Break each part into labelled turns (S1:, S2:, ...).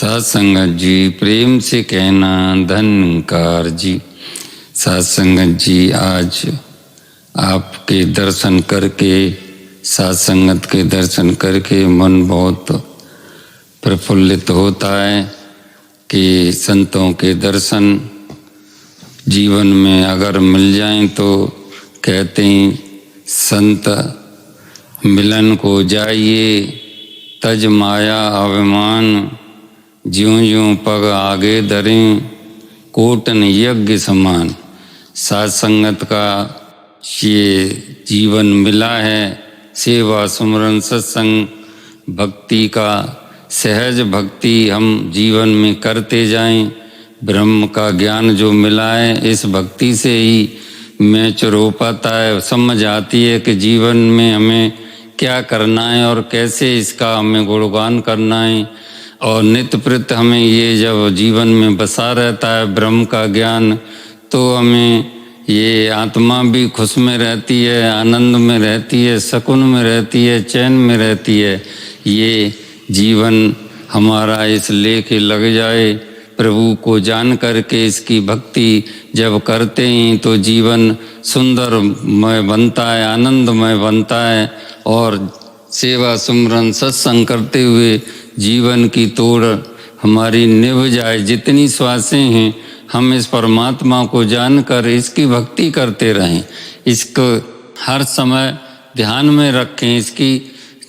S1: सत्संगत जी प्रेम से कहना धन्यकार जी। सत्संगत जी आज आपके दर्शन करके, सत्संगत के दर्शन करके मन बहुत प्रफुल्लित होता है कि संतों के दर्शन जीवन में अगर मिल जाएं तो कहते हैं संत मिलन को जाइए तज माया अभिमान, ज्यों ज्यों पग आगे धरें कोटन यज्ञ समान। सत्संगत का ये जीवन मिला है, सेवा सुमरन सत्संग भक्ति का सहज भक्ति हम जीवन में करते जाएं। ब्रह्म का ज्ञान जो मिला है इस भक्ति से ही मैच्योर हो पाता है, समझ आती है कि जीवन में हमें क्या करना है और कैसे इसका हमें गुणगान करना है। और नित्य प्रति हमें ये जब जीवन में बसा रहता है ब्रह्म का ज्ञान, तो हमें ये आत्मा भी खुश में रहती है, आनंद में रहती है, सुकून में रहती है, चैन में रहती है। ये जीवन हमारा इस लेके लग जाए, प्रभु को जान करके इसकी भक्ति जब करते हैं तो जीवन सुंदरमय बनता है, आनंदमय बनता है। और सेवा सुमरन सत्संग करते हुए जीवन की तोड़ हमारी निभ जाए। जितनी श्वासें हैं हम इस परमात्मा को जानकर इसकी भक्ति करते रहें, इसको हर समय ध्यान में रखें, इसकी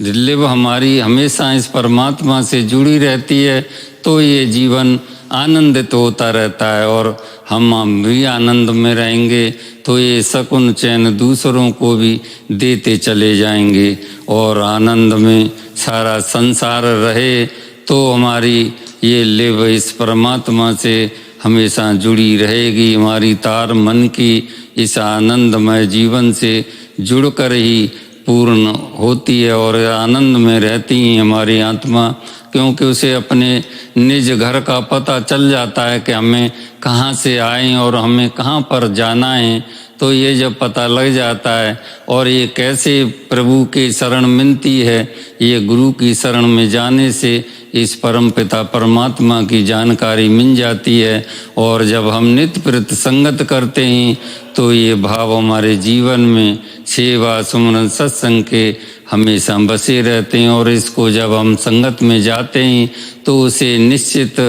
S1: लिव हमारी हमेशा इस परमात्मा से जुड़ी रहती है, तो ये जीवन आनंदित होता रहता है और हम भी आनंद में रहेंगे। तो ये सुकून चैन दूसरों को भी देते चले जाएंगे और आनंद में सारा संसार रहे, तो हमारी ये लिव इस परमात्मा से हमेशा जुड़ी रहेगी। हमारी तार मन की इस आनंदमय जीवन से जुड़कर ही पूर्ण होती है और आनंद में रहती है हमारी आत्मा, क्योंकि उसे अपने निज घर का पता चल जाता है कि हमें कहाँ से आए और हमें कहाँ पर जाना है। तो ये जब पता लग जाता है और ये कैसे प्रभु की शरण मिलती है, ये गुरु की शरण में जाने से इस परम पिता परमात्मा की जानकारी मिल जाती है। और जब हम नित्य प्रति संगत करते हैं तो ये भाव हमारे जीवन में सेवा सुमरन सत्संग के हमेशा बसे रहते हैं। और इसको जब हम संगत में जाते हैं तो उसे निश्चित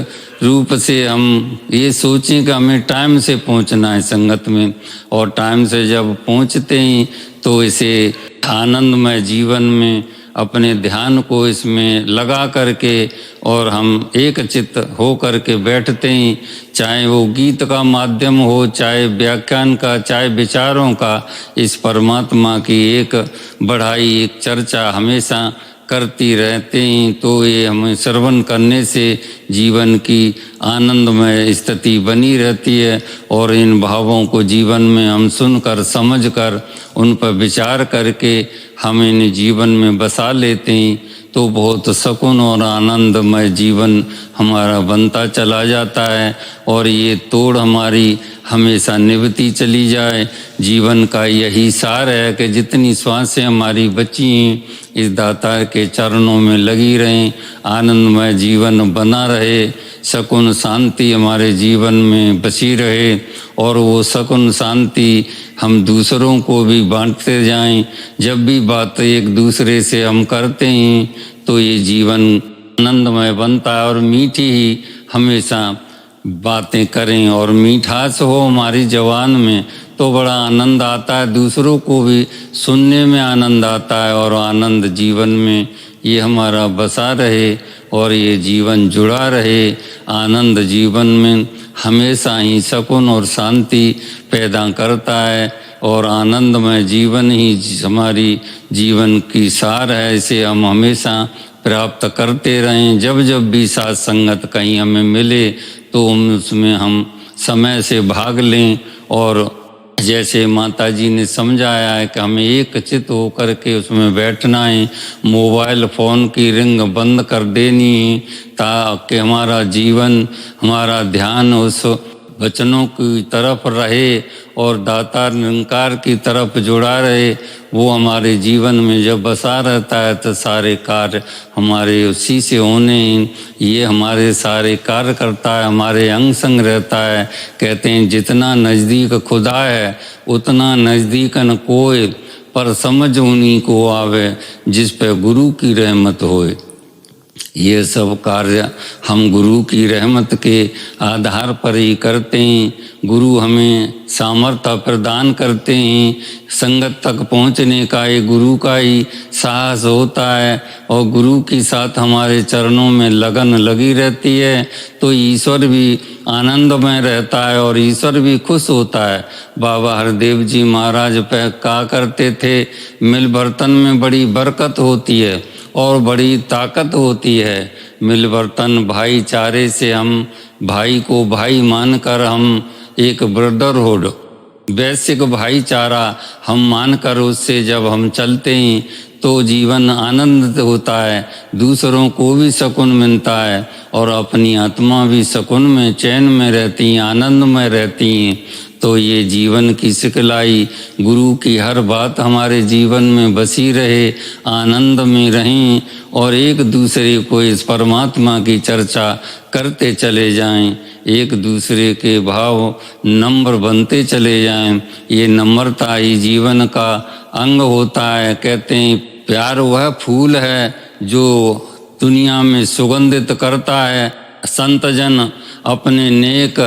S1: रूप से हम ये सोचें कि हमें टाइम से पहुंचना है संगत में, और टाइम से जब पहुंचते हैं तो इसे आनंदमय जीवन में अपने ध्यान को इसमें लगा करके और हम एक चित्त हो करके बैठते हैं। चाहे वो गीत का माध्यम हो, चाहे व्याख्यान का, चाहे विचारों का, इस परमात्मा की एक बढ़ाई एक चर्चा हमेशा करती रहते हैं। तो ये हमें श्रवण करने से जीवन की आनंदमय स्थिति बनी रहती है और इन भावों को जीवन में हम सुनकर समझकर उन पर विचार करके हम इन जीवन में बसा लेते हैं, तो बहुत सुकून और आनंदमय जीवन हमारा बनता चला जाता है। और ये तोड़ हमारी हमेशा निभती चली जाए। जीवन का यही सार है कि जितनी श्वासें हमारी बची हैं इस दाता के चरणों में लगी रहें, आनंदमय जीवन बना रहे, सुकून शांति हमारे जीवन में बसी रहे और वो सुकून शांति हम दूसरों को भी बांटते जाएं। जब भी बात एक दूसरे से हम करते हैं तो ये जीवन आनंदमय बनता है और मीठी ही हमेशा बातें करें और मीठास हो हमारी जवान में, तो बड़ा आनंद आता है, दूसरों को भी सुनने में आनंद आता है और आनंद जीवन में ये हमारा बसा रहे और ये जीवन जुड़ा रहे। आनंद जीवन में हमेशा ही सुकून और शांति पैदा करता है और आनंदमय जीवन ही हमारी जीवन की सार है। इसे हम हमेशा प्राप्त करते रहें। जब जब भी साथ संगत कहीं हमें मिले तो उसमें हम समय से भाग लें। और जैसे माता जी ने समझाया है कि हमें एक चित्त होकर के उसमें बैठना है, मोबाइल फ़ोन की रिंग बंद कर देनी है ताकि हमारा जीवन, हमारा ध्यान उस वचनों की तरफ रहे और दाता निरंकार की तरफ जुड़ा रहे, वो हमारे जीवन में जब बसा रहता है तो सारे कार्य हमारे उसी से होने हैं। ये हमारे सारे कार्य करता है, हमारे अंग संग रहता है। कहते हैं जितना नज़दीक खुदा है उतना नज़दीक न कोई, पर समझ उन्हीं को आवे जिस पे गुरु की रहमत होए। ये सब कार्य हम गुरु की रहमत के आधार पर ही करते हैं। गुरु हमें सामर्थ्य प्रदान करते हैं। संगत तक पहुंचने का ये गुरु का ही साहस होता है और गुरु के साथ हमारे चरणों में लगन लगी रहती है तो ईश्वर भी आनंद में रहता है और ईश्वर भी खुश होता है। बाबा हरदेव जी महाराज पे कहा करते थे, मिल बर्तन में बड़ी बरकत होती है और बड़ी ताकत होती है। मिल बर्तन भाईचारे से हम भाई को भाई मानकर हम एक ब्रदरहुड वैश्विक भाईचारा हम मानकर उससे जब हम चलते हैं तो जीवन आनंद होता है, दूसरों को भी सुकून मिलता है और अपनी आत्मा भी सुकून में चैन में रहती हैं, आनंद में रहती हैं। तो ये जीवन की सिखलाई गुरु की हर बात हमारे जीवन में बसी रहे, आनंद में रहें और एक दूसरे को इस परमात्मा की चर्चा करते चले जाएं, एक दूसरे के भाव नम्र बनते चले जाएं। ये नम्रता ही जीवन का अंग होता है। कहते हैं प्यार वह फूल है जो दुनिया में सुगंधित करता है। संत जन अपने नेक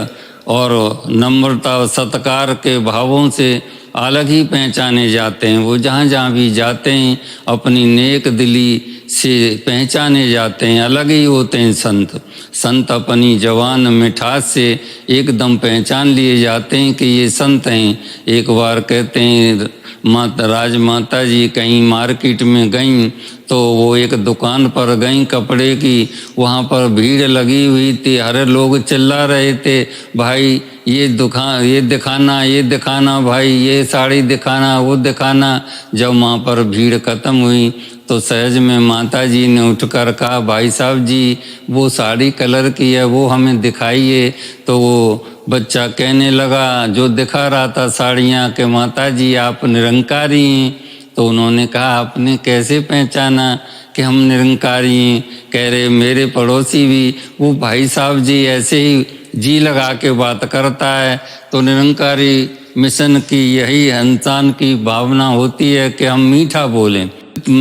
S1: और नम्रता और सत्कार के भावों से अलग ही पहचाने जाते हैं। वो जहाँ जहाँ भी जाते हैं अपनी नेक दिली से पहचाने जाते हैं, अलग ही होते हैं संत। संत अपनी जवान मिठास से एकदम पहचान लिए जाते हैं कि ये संत हैं। एक बार कहते हैं राजमाता जी कहीं मार्केट में गईं तो वो एक दुकान पर गईं कपड़े की, वहाँ पर भीड़ लगी हुई थी, हर लोग चिल्ला रहे थे, भाई ये दिखाना भाई, ये साड़ी दिखाना, वो दिखाना। जब वहाँ पर भीड़ खत्म हुई तो सहज में माता जी ने उठकर कहा, भाई साहब जी वो साड़ी कलर की है, वो हमें दिखाइए। तो वो बच्चा कहने लगा जो दिखा रहा था साड़ियाँ के माता जी आप निरंकारी हैं। तो उन्होंने कहा आपने कैसे पहचाना कि हम निरंकारी हैं? कह रहे मेरे पड़ोसी भी वो भाई साहब जी ऐसे ही जी लगा के बात करता है। तो निरंकारी मिशन की यही इंसान की भावना होती है कि हम मीठा बोलें,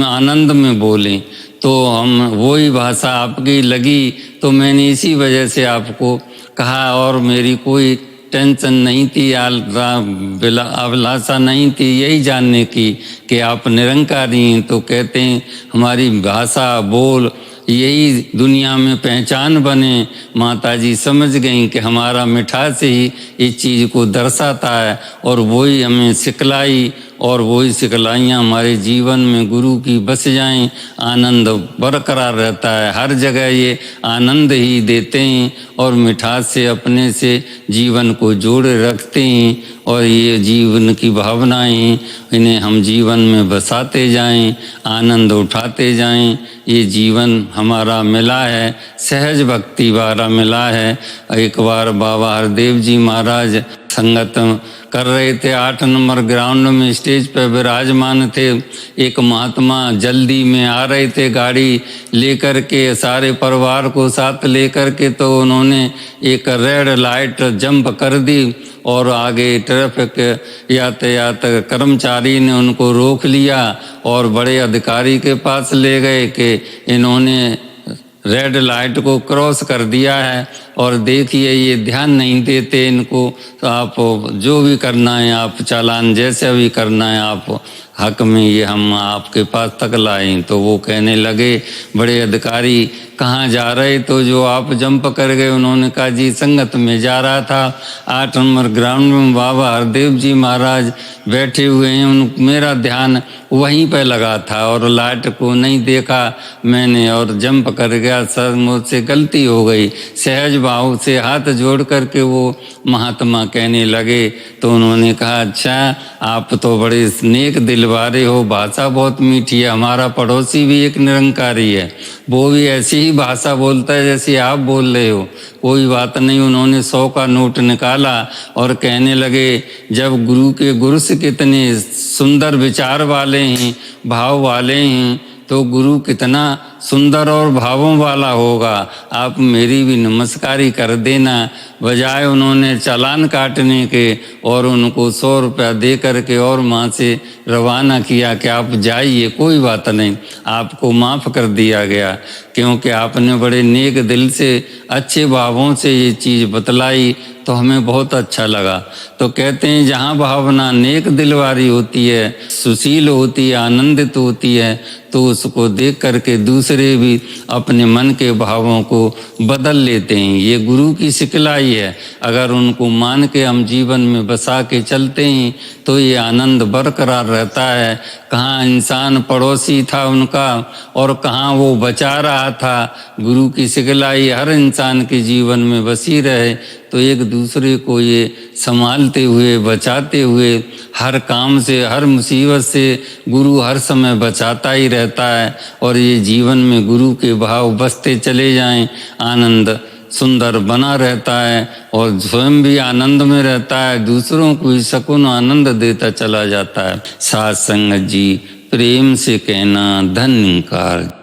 S1: आनंद में बोलें। तो हम वही भाषा आपकी लगी तो मैंने इसी वजह से आपको कहा और मेरी कोई टेंशन नहीं थी, अभिलाषा नहीं थी यही जानने की कि आप निरंकारी हैं। तो कहते हैं हमारी भाषा बोल यही दुनिया में पहचान बने। माताजी समझ गईं कि हमारा मिठास ही इस चीज़ को दर्शाता है और वही हमें सिखलाई और वही सिखलाइयाँ हमारे जीवन में गुरु की बस जाएं। आनंद बरकरार रहता है, हर जगह ये आनंद ही देते हैं और मिठास से अपने से जीवन को जोड़े रखते हैं। और ये जीवन की भावनाएं इन्हें हम जीवन में बसाते जाएं, आनंद उठाते जाएं। ये जीवन हमारा मिला है, सहज भक्ति वाला मिला है। एक बार बाबा हरदेव जी महाराज संगत कर रहे थे, 8 नंबर ग्राउंड में स्टेज पर विराजमान थे। एक महात्मा जल्दी में आ रहे थे गाड़ी लेकर के, सारे परिवार को साथ लेकर के। तो उन्होंने एक रेड लाइट जंप कर दी और आगे ट्रैफिक यातायात कर्मचारी ने उनको रोक लिया और बड़े अधिकारी के पास ले गए कि इन्होंने रेड लाइट को क्रॉस कर दिया है और देखिए ये ध्यान नहीं देते इनको, तो आप जो भी करना है आप चालान जैसे भी करना है आप हक में ये हम आपके पास तक लाएं। तो वो कहने लगे बड़े अधिकारी कहाँ जा रहे? तो जो आप जंप कर गए उन्होंने कहा जी संगत में जा रहा था, 8 नंबर ग्राउंड में बाबा हरदेव जी महाराज बैठे हुए हैं, मेरा ध्यान वहीं पर लगा था और लाइट को नहीं देखा मैंने और जंप कर गया, सर मुझसे गलती हो गई। सहज भाव से हाथ जोड़ करके वो महात्मा कहने लगे। तो उन्होंने कहा अच्छा आप तो बड़े नेक दिल वाले हो, भाषा बहुत मीठी है। हमारा पड़ोसी भी एक निरंकारी है, वो भी ऐसी ही भाषा बोलता है जैसे आप बोल रहे हो। कोई बात नहीं। उन्होंने 100 का नोट निकाला और कहने लगे, जब गुरु के गुरु से कितने सुंदर विचार वाले हैं, भाव वाले हैं, तो गुरु कितना सुंदर और भावों वाला होगा। आप मेरी भी नमस्कारी कर देना। बजाय उन्होंने चालान काटने के और उनको 100 रुपया दे करके और वहाँ से रवाना किया कि आप जाइए, कोई बात नहीं, आपको माफ़ कर दिया गया, क्योंकि आपने बड़े नेक दिल से अच्छे भावों से ये चीज़ बतलाई, तो हमें बहुत अच्छा लगा। तो कहते हैं जहाँ भावना नेक दिल वाली होती है, सुशील होती है, आनंदित होती है, तो उसको देख करके दूसरे भी अपने मन के भावों को बदल लेते हैं। ये गुरु की सिखलाई है। अगर उनको मान के हम जीवन में बसा के चलते हैं तो ये आनंद बरकरार रहता है। कहाँ इंसान पड़ोसी था उनका और कहाँ वो बचा रहा था। गुरु की सिखलाई हर इंसान के जीवन में बसी रहे, तो एक दूसरे को ये संभालते हुए, बचाते हुए, हर काम से, हर मुसीबत से गुरु हर समय बचाता ही रहता है। और ये जीवन में गुरु के भाव बसते चले जाएं, आनंद सुंदर बना रहता है और स्वयं भी आनंद में रहता है, दूसरों को भी सुकून आनंद देता चला जाता है। साथ संगत जी, प्रेम से कहना धन्यकार।